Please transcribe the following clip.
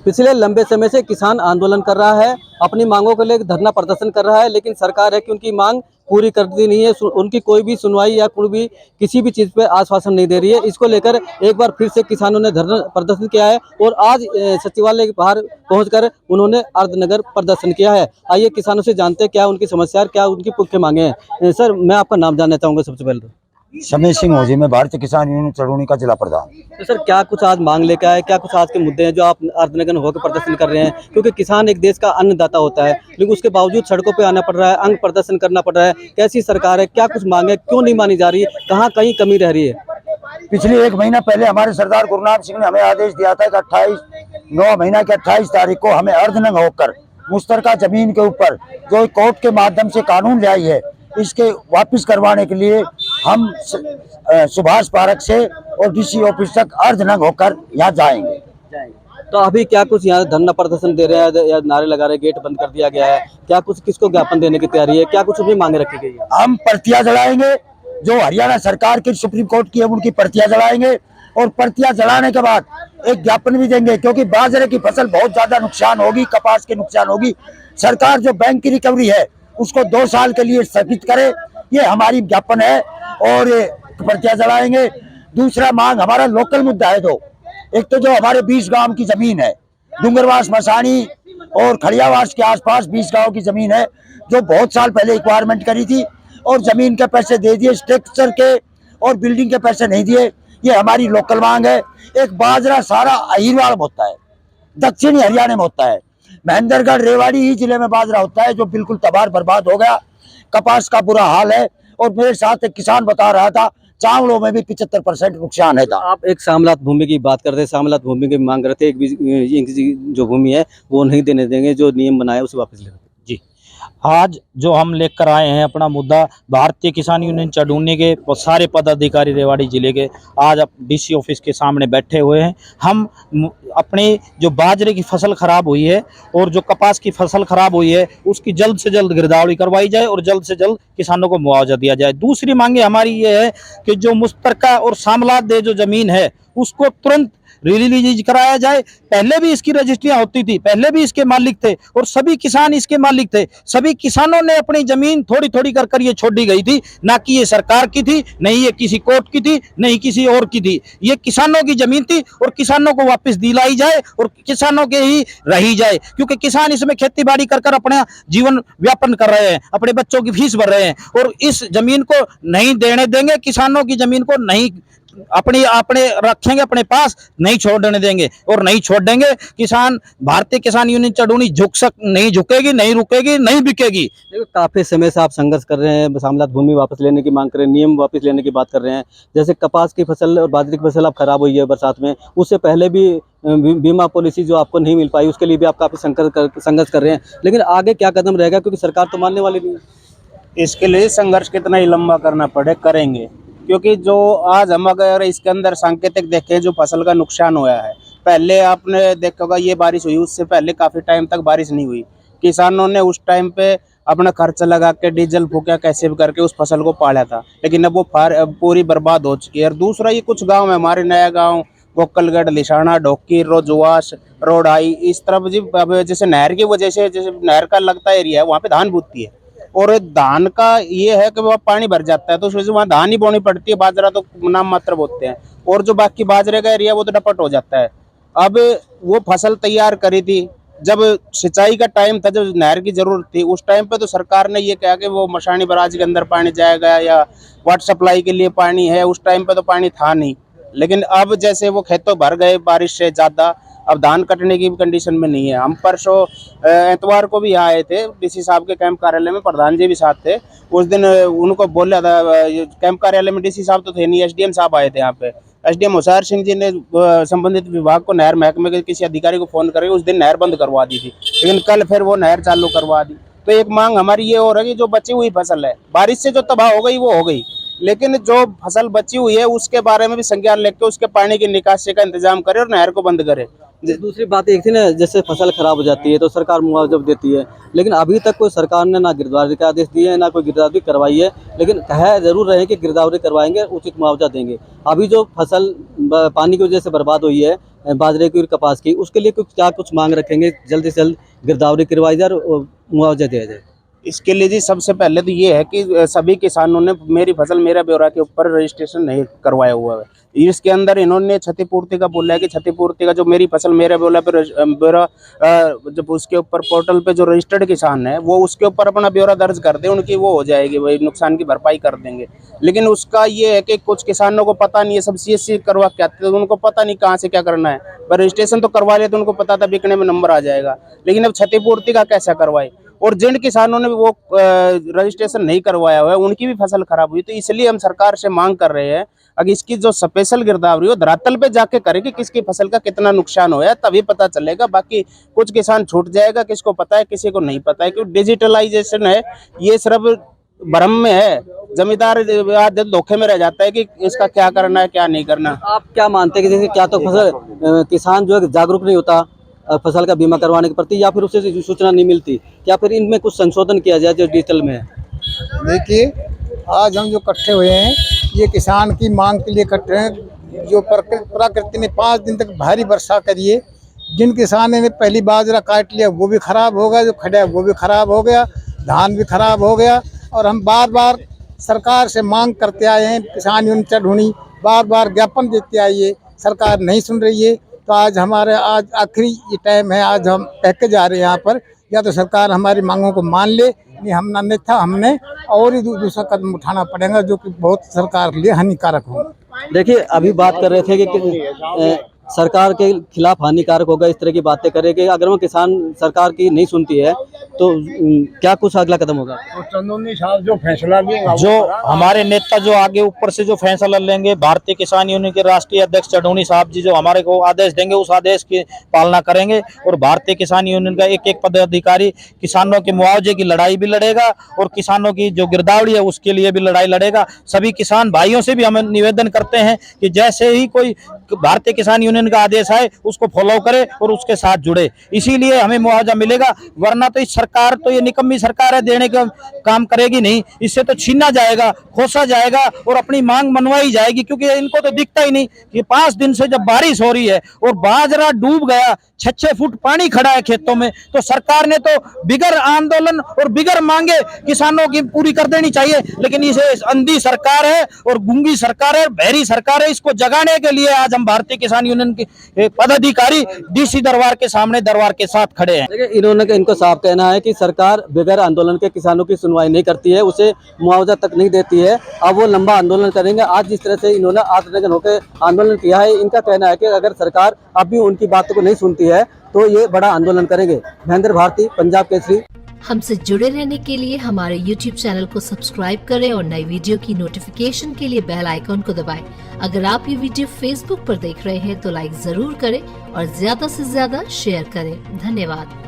पिछले लंबे समय से किसान आंदोलन कर रहा है, अपनी मांगों को लेकर धरना प्रदर्शन कर रहा है, लेकिन सरकार है कि उनकी मांग पूरी करती नहीं है। उनकी कोई भी सुनवाई या कोई भी किसी भी चीज़ पे आश्वासन नहीं दे रही है। इसको लेकर एक बार फिर से किसानों ने धरना प्रदर्शन किया है और आज सचिवालय के बाहर पहुंचकर उन्होंने अर्धनगर प्रदर्शन किया है। आइए किसानों से जानते हैं क्या उनकी समस्या है, क्या उनकी मुख्य मांगे हैं। सर, मैं आपका नाम जानना चाहूँगा सबसे पहले तो। समय सिंह होजी में भारतीय किसान यूनियन चरौनी का जिला प्रधान। तो सर, क्या कुछ आज मांग लेकर आए, क्या कुछ आज के मुद्दे हैं जो आप अर्धनग्न होकर प्रदर्शन कर रहे हैं? क्योंकि किसान एक देश का अन्नदाता होता है, लेकिन उसके बावजूद सड़कों पे आना पड़ रहा है, अंग प्रदर्शन करना पड़ रहा है। कैसी सरकार है, क्या कुछ मांगे, क्यों नहीं मानी जा रही है, कहाँ कहीं कमी रह रही है? पिछले 1 महीना पहले हमारे सरदार गुरुनाम सिंह ने हमें आदेश दिया था कि 9 महीना की 28 तारीख को हमें अर्धनग्न होकर मुश्तरका जमीन के ऊपर जो कोर्ट के माध्यम से कानून लाई है, इसके वापस करवाने के लिए हम सुभाष पार्क से और डीसी ऑफिस तक अर्धनग्न होकर यहाँ जाएंगे। तो अभी क्या कुछ यहाँ धरना प्रदर्शन दे रहे हैं या नारे लगा रहे हैं, गेट बंद कर दिया गया है, क्या कुछ किसको ज्ञापन देने की तैयारी है, क्या कुछ भी मांगे रखी गई है? हम पर्चियां जलाएंगे, जो हरियाणा सरकार की सुप्रीम कोर्ट की है उनकी पर्चियां जलाएंगे और पर्चियां जलाने के बाद एक ज्ञापन भी देंगे, क्योंकि बाजरे की फसल बहुत ज्यादा नुकसान होगी, कपास की नुकसान होगी। सरकार जो बैंक की रिकवरी है उसको 2 साल के लिए स्थगित करे, ये हमारी ज्ञापन है और पर्चियां जलाएंगे। दूसरा मांग हमारा लोकल मुद्दा है। एक तो जो हमारे 20 गांव की जमीन है, डूंगरवास, मसानी और खड़ियावास के आसपास 20 गांव की जमीन है, जो बहुत साल पहले रिक्वायरमेंट करी थी और जमीन के पैसे दे दिए, स्ट्रक्चर के और बिल्डिंग के पैसे नहीं दिए। ये हमारी लोकल मांग है। एक बाजरा सारा अहिरवाड़ में होता है, दक्षिणी हरियाणा में होता है, महेंद्रगढ़ रेवाड़ी ही जिले में बाजरा होता है, जो बिल्कुल तबाह बर्बाद हो गया। कपास का बुरा हाल है और मेरे साथ एक किसान बता रहा था चावलों में भी 75% नुकसान है। आप एक सामलात भूमि की बात करते हैं, सामलात भूमि की मांग करते हैं, एक भी जो भूमि है वो नहीं देने देंगे, जो नियम बनाए उसे वापस ले जी। आज जो हम लेकर आए हैं अपना मुद्दा, भारतीय किसान यूनियन चडूनी के सारे पदाधिकारी रेवाड़ी जिले के आज डीसी ऑफिस के सामने बैठे हुए हैं। हम अपनी जो बाजरे की फसल खराब हुई है और जो कपास की फसल खराब हुई है उसकी जल्द से जल्द गिरदावरी करवाई जाए और जल्द से जल्द किसानों को मुआवजा दिया जाए। दूसरी मांगे हमारी ये है कि जो मुश्तरका और सामलात दे जो जमीन है उसको तुरंत रिलीज कराया जाए। पहले भी इसकी रजिस्ट्रियां होती थी, पहले भी इसके मालिक थे और सभी किसान इसके मालिक थे। सभी किसानों ने अपनी जमीन थोड़ी थोड़ी कर ये छोड़ी गई थी, ना कि ये सरकार की थी, नहीं ये किसी कोर्ट की थी, नहीं किसी और की थी। ये किसानों की जमीन थी और किसानों को वापस दिलाई जाए और किसानों के ही रही जाए, क्योंकि किसान इसमें खेती बाड़ी कर अपना जीवन व्यापन कर रहे हैं, अपने बच्चों की फीस भर रहे हैं और इस जमीन को नहीं देने देंगे। किसानों की जमीन को नहीं अपने रखेंगे, अपने पास नहीं छोड़ने देंगे और नहीं छोड़ देंगे। किसान, भारतीय किसान यूनियन चडूनी नहीं झुकेगी, नहीं रुकेगी, नहीं बिकेगी। देखो, काफी समय से आप संघर्ष कर रहे हैं, सामलात भूमि वापस लेने की मांग कर रहे हैं, नियम वापस लेने की बात कर रहे हैं। जैसे कपास की फसल और बाजरे की फसल अब खराब हुई है बरसात में, उससे पहले भी बीमा पॉलिसी जो आपको नहीं मिल पाई, उसके लिए भी आप काफी संघर्ष कर रहे हैं, लेकिन आगे क्या कदम रहेगा, क्योंकि सरकार तो मानने वाली नहीं है। इसके लिए संघर्ष कितना ही लंबा करना पड़े करेंगे, क्योंकि जो आज हम अगर इसके अंदर सांकेतिक देखें, जो फसल का नुकसान हुआ है, पहले आपने देखा होगा ये बारिश हुई, उससे पहले काफ़ी टाइम तक बारिश नहीं हुई। किसानों ने उस टाइम पे अपना खर्च लगा के डीजल फूका कैसे भी करके उस फसल को पाला था, लेकिन अब वो पूरी बर्बाद हो चुकी है। और दूसरा, ये कुछ गाँव है हमारे, नया गाँव, गोकलगढ़, लिसाना, ढोकी, रोजुआस, रोडाई, इस तरफ जी अब जैसे नहर की वजह से, जैसे नहर का लगता एरिया है, वहाँ पे धान बूती है और धान का ये है कि वह पानी भर जाता है तो उस वजह से वहाँ धान ही बोनी पड़ती है, बाजरा तो नाम मात्र बोते हैं और जो बाकी बाजरे का एरिया वो तो डपट हो जाता है। अब वो फसल तैयार करी थी, जब सिंचाई का टाइम था, जब नहर की जरूरत थी, उस टाइम पे तो सरकार ने ये कहा कि वो मशानी बराज के अंदर पानी जाएगा या वाटर सप्लाई के लिए पानी है, उस टाइम पे तो पानी था नहीं। लेकिन अब जैसे वो खेतों भर गए बारिश से ज़्यादा, अब धान कटने की भी कंडीशन में नहीं है। हम परसों एतवार को भी यहाँ आए थे, डीसी साहब के कैंप कार्यालय में, प्रधान जी भी साथ थे। उस दिन उनको बोला था, कैंप कार्यालय में डीसी साहब तो थे नहीं, एसडीएम साहब आए थे यहाँ पे। एसडीएम होशियार सिंह जी ने संबंधित विभाग को, नहर महकमे के किसी अधिकारी को फोन करके उस दिन नहर बंद करवा दी थी, लेकिन कल फिर वो नहर चालू करवा दी। तो एक मांग हमारी ये हो रही है, जो बची हुई फसल है बारिश से जो तबाह हो गई वो हो गई, लेकिन जो फसल बची हुई है उसके बारे में भी संज्ञान लेके उसके पानी की निकासी का इंतजाम करे और नहर को बंद करे। दूसरी बात एक थी ना, जैसे फसल खराब हो जाती है तो सरकार मुआवजा देती है, लेकिन अभी तक कोई सरकार ने ना गिरदावरी का आदेश दिए है, ना कोई गिरदावरी करवाई है। लेकिन कह जरूर रहे हैं कि गिरदावरी करवाएंगे, उचित मुआवजा देंगे। अभी जो फसल पानी की वजह से बर्बाद हुई है, बाजरे की और कपास की, उसके लिए कुछ मांग रखेंगे, जल्द से जल्द गिरदावरी करवाई जाए और मुआवजा दिया जाए। इसके लिए जी सबसे पहले तो ये है कि सभी किसानों ने मेरी फसल मेरा ब्यौरा के ऊपर रजिस्ट्रेशन नहीं करवाया हुआ है। इसके अंदर इन्होंने क्षतिपूर्ति का बोला है कि क्षतिपूर्ति का जो मेरी फसल मेरा ब्यौरा जब उसके ऊपर पोर्टल पे जो रजिस्टर्ड किसान है वो उसके ऊपर अपना ब्यौरा दर्ज कर दे, उनकी वो हो जाएगी, वही नुकसान की भरपाई कर देंगे। लेकिन उसका ये है कि कुछ किसानों को पता नहीं है, सब CSC करवा के आते हैं तो उनको पता नहीं कहाँ से क्या करना है। पर रजिस्ट्रेशन तो करवा लिया तो उनको पता था बिकने में नंबर आ जाएगा, लेकिन अब क्षतिपूर्ति का कैसा करवाए। और जिन किसानों ने वो रजिस्ट्रेशन नहीं करवाया हुआ है उनकी भी फसल खराब हुई, तो इसलिए हम सरकार से मांग कर रहे हैं अगर इसकी जो स्पेशल गिरदावरी हो धरातल पे जाके करे कि किसकी फसल का कितना नुकसान हुआ है, तभी पता चलेगा। बाकी कुछ किसान छूट जाएगा, किसको पता है किसी को नहीं पता है, क्योंकि डिजिटलाइजेशन है, ये सिर्फ भ्रम में है। जमींदार धोखे में रह जाता है कि इसका क्या करना है क्या नहीं करना। आप क्या मानते हैं कि जैसे क्या तो फसल किसान जो है जागरूक नहीं होता फसल का बीमा करवाने के प्रति, या फिर उसे सूचना नहीं मिलती, या फिर इनमें कुछ संशोधन किया जाए जो डिजिटल में है? देखिए, आज हम जो इकट्ठे हुए हैं ये किसान की मांग के लिए इकट्ठे हैं। जो प्रकृति ने 5 दिन तक भारी वर्षा करी है, जिन किसानों ने पहली बाजरा काट लिया वो भी खराब हो गया, जो खड़ा है वो भी खराब हो गया, धान भी खराब हो गया। और हम बार बार सरकार से मांग करते आए हैं, किसान यूनियन ढूंढी, बार बार ज्ञापन देते आए है, सरकार नहीं सुन रही है। तो आज आखिरी ये टाइम है, आज हम कह के जा रहे हैं यहाँ पर, या तो सरकार हमारी मांगों को मान ले, नहीं हम अन्यथा हमने और ही दूसरा कदम उठाना पड़ेगा जो कि बहुत सरकार के लिए हानिकारक हो। देखिए, अभी बात कर रहे थे कि सरकार के खिलाफ हानिकारक होगा, इस तरह की बातें करें कि अगर वो किसान सरकार की नहीं सुनती है तो क्या कुछ अगला कदम होगा? चंदोनी साहब जो फैसला लेंगे, जो हमारे नेता जो आगे ऊपर से जो फैसला लेंगे, भारतीय किसान यूनियन के राष्ट्रीय अध्यक्ष चढ़ौनी साहब जी जो हमारे को आदेश देंगे उस आदेश की पालना करेंगे। और भारतीय किसान यूनियन का एक पदाधिकारी किसानों के मुआवजे की लड़ाई भी लड़ेगा और किसानों की जो गिरदावरी है उसके लिए भी लड़ाई लड़ेगा। सभी किसान भाइयों से भी हम निवेदन करते हैं कि जैसे ही कोई भारतीय किसान यूनियन का आदेश आए उसको फॉलो करे और उसके साथ जुड़े, इसीलिए हमें मुआवजा मिलेगा। वरना तो इस सरकार तो ये निकम्मी सरकार है, देने का काम करेगी नहीं, इससे तो छीना जाएगा, खोसा जाएगा और अपनी मांग मनवाई जाएगी। क्योंकि इनको तो दिखता ही नहीं कि 5 दिन से जब बारिश हो रही है और बाजरा डूब गया, 6-6 फुट पानी खड़ा है खेतों में, तो सरकार ने तो बिगर आंदोलन और बिगर मांगे किसानों की पूरी कर देनी चाहिए। लेकिन इसे अंधी सरकार है और गूंगी सरकार है, बहरी सरकार है, इसको जगाने के लिए आज हम भारतीय किसान यूनियन के पदाधिकारी DC दरबार के सामने दरबार के साथ खड़े हैं। देखिए, इनको साफ कहना है कि सरकार बगैर आंदोलन के किसानों की सुनवाई नहीं करती है, उसे मुआवजा तक नहीं देती है। अब वो लंबा आंदोलन करेंगे। आज जिस तरह से इन्होंने आत्मनिर्भर होकर आंदोलन किया है, इनका कहना है कि अगर सरकार अब भी उनकी बातों को नहीं सुनती है तो ये बड़ा आंदोलन करेंगे। महेंद्र भारती, पंजाब केसरी। हमसे जुड़े रहने के लिए हमारे YouTube चैनल को सब्सक्राइब करें और नई वीडियो की नोटिफिकेशन के लिए बेल आइकॉन को दबाएं। अगर आप ये वीडियो Facebook पर देख रहे हैं तो लाइक जरूर करें और ज्यादा से ज्यादा शेयर करें। धन्यवाद।